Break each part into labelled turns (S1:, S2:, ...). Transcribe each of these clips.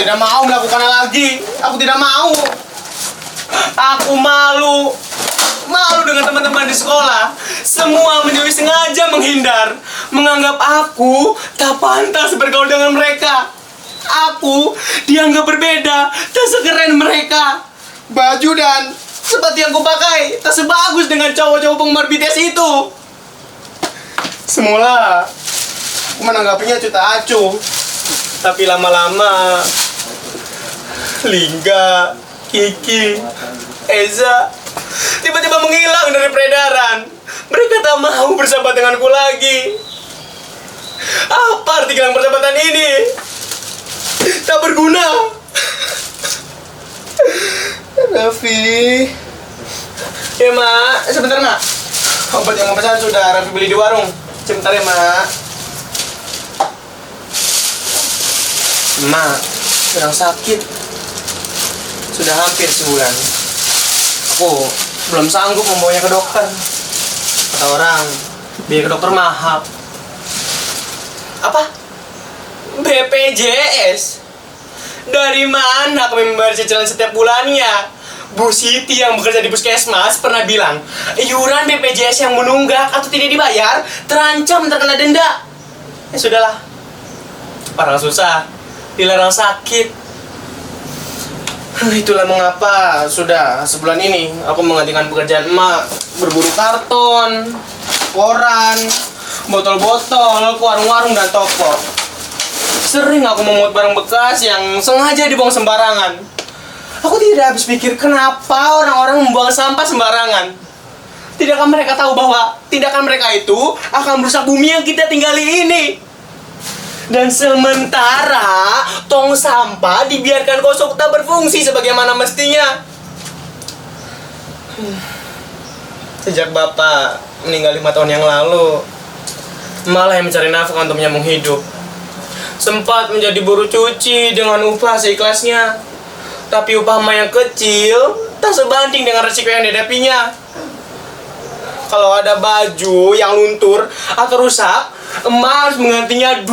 S1: tidak mau melakukannya lagi. Aku tidak mau. Aku malu. Malu dengan teman-teman di sekolah. Semua sengaja menghindar, menganggap aku tak pantas bergaul dengan mereka. Aku dianggap berbeda, tak sekeren mereka. Baju dan sepatu yang kupakai tak sebagus dengan cowok-cowok penggemar BTS itu. Semula aku menanggapinya cuta acuh, tapi lama-lama Lingga, Kiki, Eza tiba-tiba menghilang dari peredaran. Mereka tak mau bersahabat denganku lagi. Apa arti gelang persahabatan ini? Tak berguna. Raffi. Ya, Mak. Sebentar, Mak. Obat yang pesan sudah Raffi beli di warung. Sebentar ya, Mak. Mak sedang sakit. Sudah hampir sebulan. Aku belum sanggup membawanya ke dokter. Kata orang, biaya ke dokter mahal. Apa? BPJS? Dari mana kami membayar cicilan setiap bulannya? Bu Siti yang bekerja di puskesmas pernah bilang, iuran BPJS yang menunggak atau tidak dibayar terancam terkena denda. Ya sudahlah, orang susah dilarang sakit. Itulah mengapa sudah sebulan ini aku menggantikan pekerjaan emak berburu karton, koran, botol-botol ke warung-warung dan toko. Sering aku memuat barang bekas yang sengaja dibuang sembarangan. Aku tidak habis pikir kenapa orang-orang membuang sampah sembarangan. Tidakkah mereka tahu bahwa tindakan mereka itu akan merusak bumi yang kita tinggali ini? Dan sementara tong sampah dibiarkan kosong tak berfungsi sebagaimana mestinya. Sejak Bapak meninggal 5 tahun yang lalu, malah yang mencari nafkah untuk menyambung hidup. Sempat menjadi buruh cuci dengan upah seikhlasnya. Tapi upah emak yang kecil tak sebanding dengan resiko yang dihadapinya. Kalau ada baju yang luntur atau rusak, emak harus menggantinya 2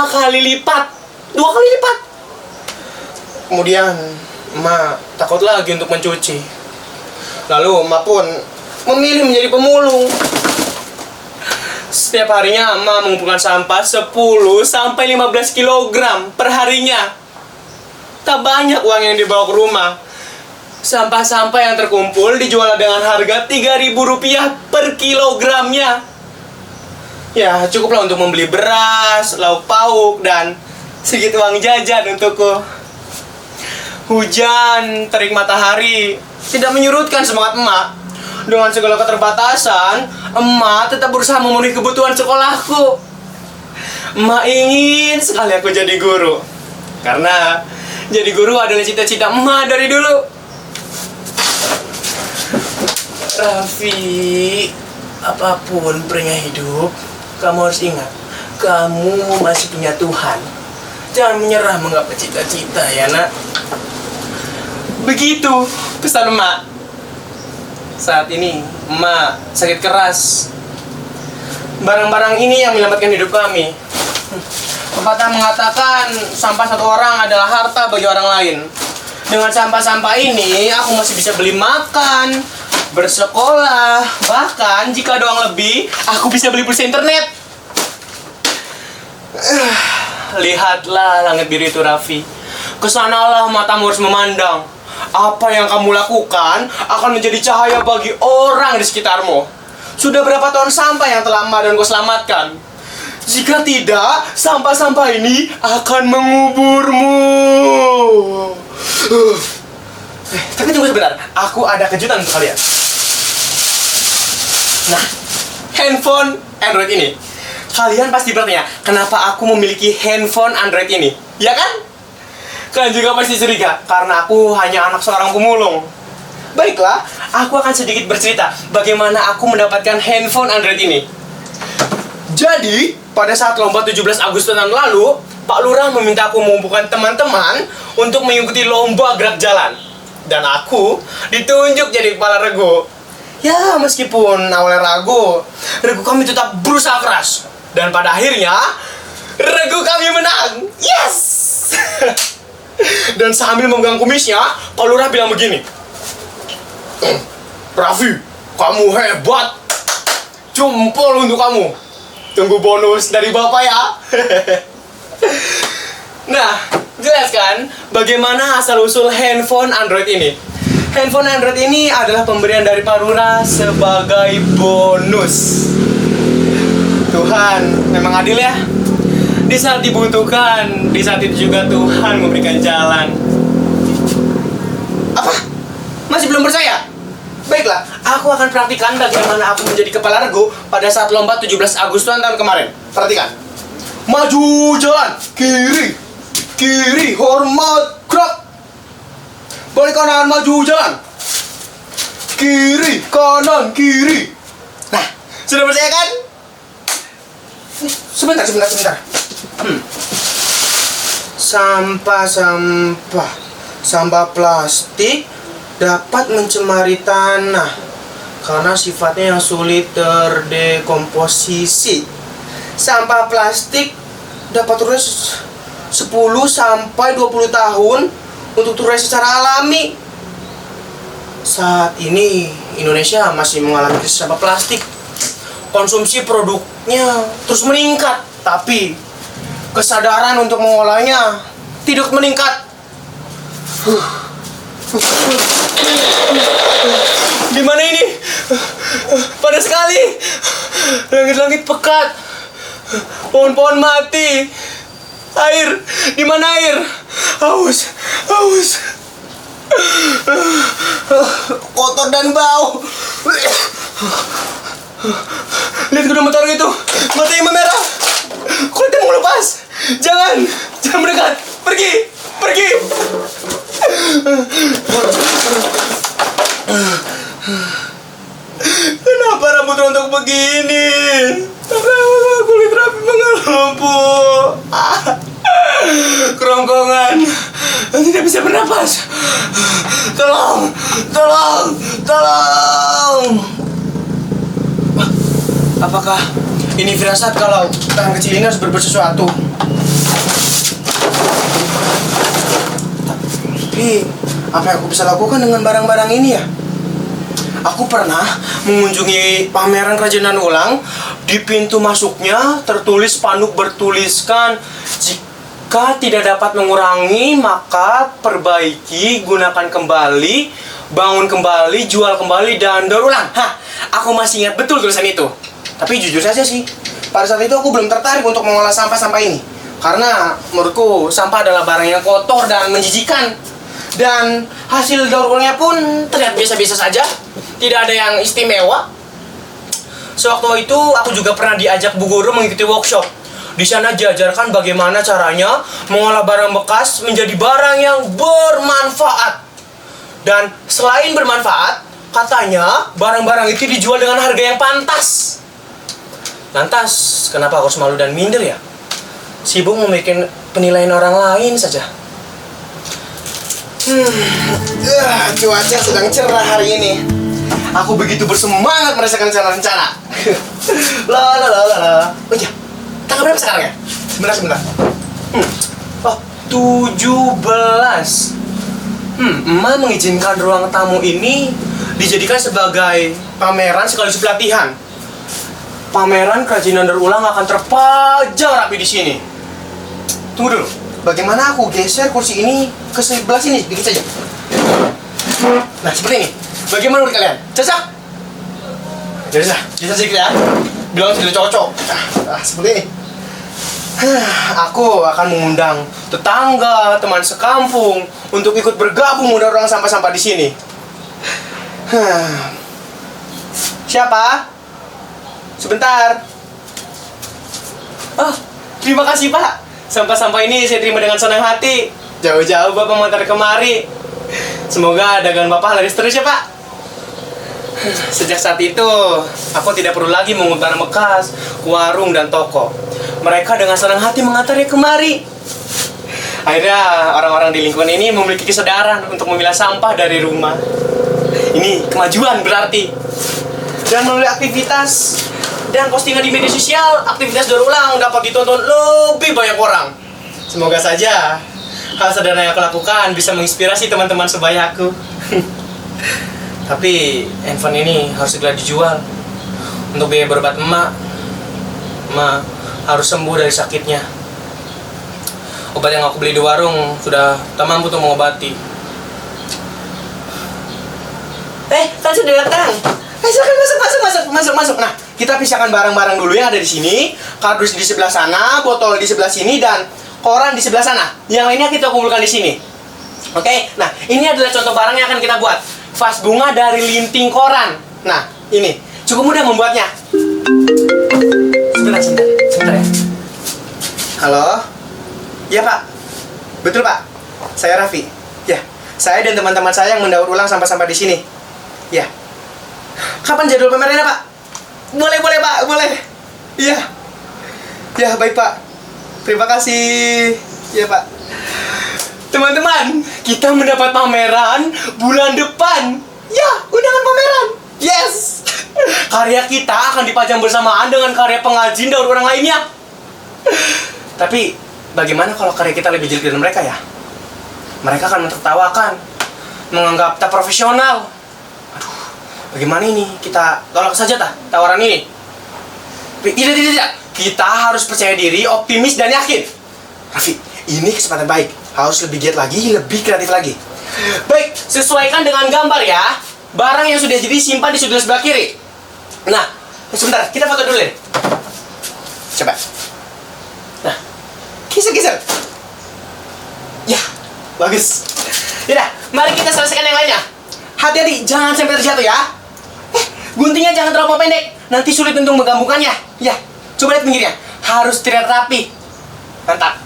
S1: kali lipat. 2 kali lipat. Kemudian emak takut lagi untuk mencuci. Lalu emak pun memilih menjadi pemulung. Setiap harinya emak mengumpulkan sampah 10-15 kg per harinya. Tak banyak uang yang dibawa ke rumah. Sampah-sampah yang terkumpul dijual dengan harga Rp3.000 per kilogramnya. Ya, cukuplah untuk membeli beras, lauk pauk, dan sedikit uang jajan untukku. Hujan, terik matahari tidak menyurutkan semangat emak. Dengan segala keterbatasan, emak tetap berusaha memenuhi kebutuhan sekolahku. Emak ingin sekali aku jadi guru. Karena jadi guru adalah cita-cita emak dari dulu. Raffi, apapun peringan hidup, kamu harus ingat, kamu masih punya Tuhan. Jangan menyerah menggapai cita-cita ya, Nak. Begitu pesan emak. Saat ini emak sakit keras. Barang-barang ini yang menyelamatkan hidup kami. Pepatah mengatakan sampah satu orang adalah harta bagi orang lain. Dengan sampah-sampah ini aku masih bisa beli makan, bersekolah, bahkan jika ada uang lebih aku bisa beli pulsa internet. Lihatlah langit biru itu, Raffi. Kesanalah matamu harus memandang. Apa yang kamu lakukan akan menjadi cahaya bagi orang di sekitarmu. Sudah berapa ton sampah yang telah emak dan kau selamatkan? Jika tidak, sampah-sampah ini akan menguburmu. Tapi tunggu sebentar, aku ada kejutan untuk kalian. Nah, handphone Android ini. Kalian pasti bertanya, kenapa aku memiliki handphone Android ini? Ya kan? Kalian juga pasti curiga, karena aku hanya anak seorang pemulung. Baiklah, aku akan sedikit bercerita bagaimana aku mendapatkan handphone Android ini. Jadi, pada saat lomba 17 Agustus tahun lalu, Pak Lurah meminta aku mengumpulkan teman-teman untuk mengikuti lomba gerak jalan. Dan aku ditunjuk jadi kepala regu. Ya, meskipun awalnya ragu, regu kami tetap berusaha keras. Dan pada akhirnya, regu kami menang. Yes! Dan sambil memegang kumisnya, Pak Lurah bilang begini. Raffi, kamu hebat. Jempol untuk kamu. Tunggu bonus dari Bapak ya. Nah, jelas kan bagaimana asal-usul handphone Android ini? Handphone Android ini adalah pemberian dari Pak Lurah sebagai bonus. Tuhan memang adil ya. Di saat dibutuhkan, di saat itu juga Tuhan memberikan jalan. Apa? Masih belum percaya? Baiklah, aku akan praktikan bagaimana aku menjadi kepala regu pada saat lomba 17 Agustusan tahun kemarin. Perhatikan. Maju jalan, kiri, kiri, hormat, gerak. Balik kanan, maju jalan. Kiri, kanan, kiri. Nah, sudah percaya kan? Sebentar. Sampah plastik dapat mencemari tanah karena sifatnya yang sulit terdekomposisi. Sampah plastik dapat terus 10 sampai 20 tahun untuk terurai secara alami. Saat ini Indonesia masih mengalami krisis sampah plastik. Konsumsi produknya terus meningkat, tapi kesadaran untuk mengolahnya tidak meningkat. Gimana ini? Panas sekali. Langit-langit pekat. Pohon-pohon mati. Air, di mana air? Haus. Kotor dan bau. Lihat kuda motor itu, matanya memerah. Kulitnya mau lepas. Jangan mendekat. Pergi. Kenapa rambut rontok begini? Kenapa kulit Raffi mengelumpuk? Kerongkongan, tidak bisa bernapas. Tolong. Apakah ini firasat kalau tangan kecil ini harus berbuat sesuatu? Tapi apa yang aku bisa lakukan dengan barang-barang ini ya? Aku pernah mengunjungi pameran kerajinan ulang. Di pintu masuknya tertulis spanduk bertuliskan, jika tidak dapat mengurangi maka perbaiki, gunakan kembali, bangun kembali, jual kembali, dan daur ulang. Aku masih ingat betul tulisan itu. Tapi jujur saja sih, pada saat itu aku belum tertarik untuk mengolah sampah-sampah ini. Karena menurutku sampah adalah barang yang kotor dan menjijikan. Dan hasil daur ulangnya pun terlihat biasa-biasa saja. Tidak ada yang istimewa. Sewaktu itu aku juga pernah diajak Bu Guru mengikuti workshop. Di sana diajarkan bagaimana caranya mengolah barang bekas menjadi barang yang bermanfaat. Dan selain bermanfaat, katanya barang-barang itu dijual dengan harga yang pantas. Lantas, kenapa aku harus malu dan minder ya? Sibuk memikirkan penilaian orang lain saja. Cuaca sedang cerah hari ini. Aku begitu bersemangat merasakan rencana-rencana. Oh iya, tanggal berapa sekarang ya? Sebentar. Oh, 17. Emak mengizinkan ruang tamu ini dijadikan sebagai pameran sekaligus pelatihan. Pameran kerajinan daur ulang akan terpajang rapi di sini. Tunggu dulu. Bagaimana aku geser kursi ini ke sebelah sini sedikit saja? Nah, seperti ini. Bagaimana menurut kalian? Cocok? Bisa sedikit ya. Bilang tidak cocok. Seperti ini. Aku akan mengundang tetangga, teman sekampung untuk ikut bergabung mendaur ulang sampah-sampah di sini. Siapa? Sebentar. Oh, terima kasih Pak. Sampah-sampah ini saya terima dengan senang hati. Jauh-jauh Bapak mengantar kemari. Semoga dagangan Bapak laris terus ya Pak. Sejak saat itu, aku tidak perlu lagi mengungut barang bekas ke warung dan toko. Mereka dengan senang hati mengantarnya kemari. Akhirnya orang-orang di lingkungan ini memiliki kesadaran untuk memilah sampah dari rumah. Ini kemajuan berarti. Dan melalui aktivitas dan postingan di media sosial, aktivitas daur ulang dapat ditonton lebih banyak orang. Semoga saja hal sederhana yang aku lakukan bisa menginspirasi teman-teman sebayaku. Tapi handphone ini harus segera dijual untuk biaya berobat emak. Emak harus sembuh dari sakitnya. Obat yang aku beli di warung sudah tak mampu untuk mengobati. Kan sudah datang. Silakan masuk. Nah, kita pisahkan barang-barang dulu yang ada di sini. Kardus di sebelah sana, botol di sebelah sini, dan koran di sebelah sana. Yang lainnya kita kumpulkan di sini. Oke, nah ini adalah contoh barang yang akan kita buat. Vas bunga dari linting koran. Nah, ini cukup mudah membuatnya. Sebentar ya. Halo? Ya Pak, betul Pak. Saya Raffi. Ya, saya dan teman-teman saya yang mendaur ulang sampah-sampah di sini. Ya. Kapan jadwal pamerannya Pak? Boleh Pak, boleh. Iya. Ya baik Pak. Terima kasih. Ya Pak. Teman-teman, kita mendapat pameran bulan depan. Ya, undangan pameran. Yes. Karya kita akan dipajang bersamaan dengan karya pengrajin daur ulang lainnya. Tapi bagaimana kalau karya kita lebih jelek dari mereka ya? Mereka akan menertawakan, menganggap tak profesional. Aduh, bagaimana ini? Kita tolak saja tawaran ini. Tidak. Kita harus percaya diri, optimis, dan yakin. Raffi, ini kesempatan baik. Harus lebih giat lagi, lebih kreatif lagi. Baik, sesuaikan dengan gambar ya. Barang yang sudah jadi simpan di sudut sebelah kiri. Nah, sebentar, kita foto dulu deh. Coba. Nah, geser. Ya, bagus. Yaudah, mari kita selesaikan yang lainnya. Hati-hati, jangan sampai terjatuh ya. Guntingnya jangan terlalu pendek. Nanti sulit untuk menggabungkannya. Ya, coba lihat pinggirnya. Harus terlihat rapi. Mantap.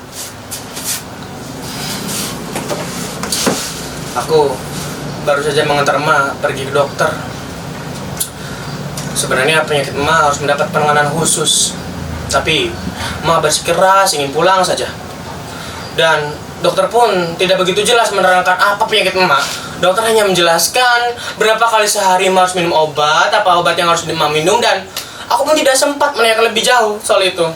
S1: Aku baru saja mengantar emak pergi ke dokter. Sebenarnya penyakit emak harus mendapat penanganan khusus. Tapi emak bersikeras ingin pulang saja. Dan dokter pun tidak begitu jelas menerangkan apa penyakit emak. Dokter hanya menjelaskan berapa kali sehari emak harus minum obat, apa obat yang harus emak minum, dan aku pun tidak sempat menanyakan lebih jauh soal itu.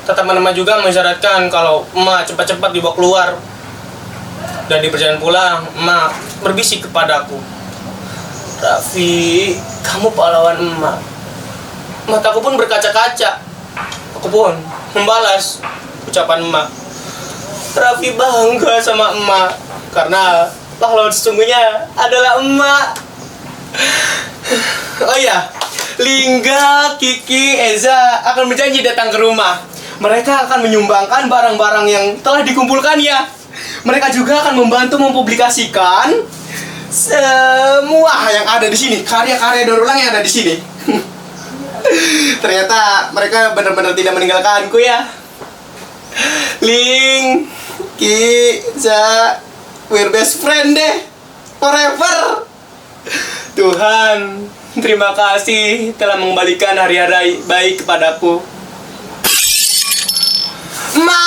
S1: Teman emak juga mengisyaratkan kalau emak cepat-cepat dibawa keluar. Dan di perjalanan pulang, emak berbisik kepadaku, Raffi, kamu pahlawan emak. Mataku pun berkaca-kaca. Aku pun membalas ucapan emak. Raffi bangga sama emak karena pahlawan sesungguhnya adalah emak. Oh iya, Lingga, Kiki, Eza akan berjanji datang ke rumah. Mereka akan menyumbangkan barang-barang yang telah dikumpulkannya. Mereka juga akan membantu mempublikasikan semua yang ada di sini, karya-karya daur ulang yang ada di sini. Ternyata mereka benar-benar tidak meninggalkanku ya. Ling, Ki, Za, we're best friend deh, forever. Tuhan, terima kasih telah mengembalikan hari-hari baik kepadaku. Ma.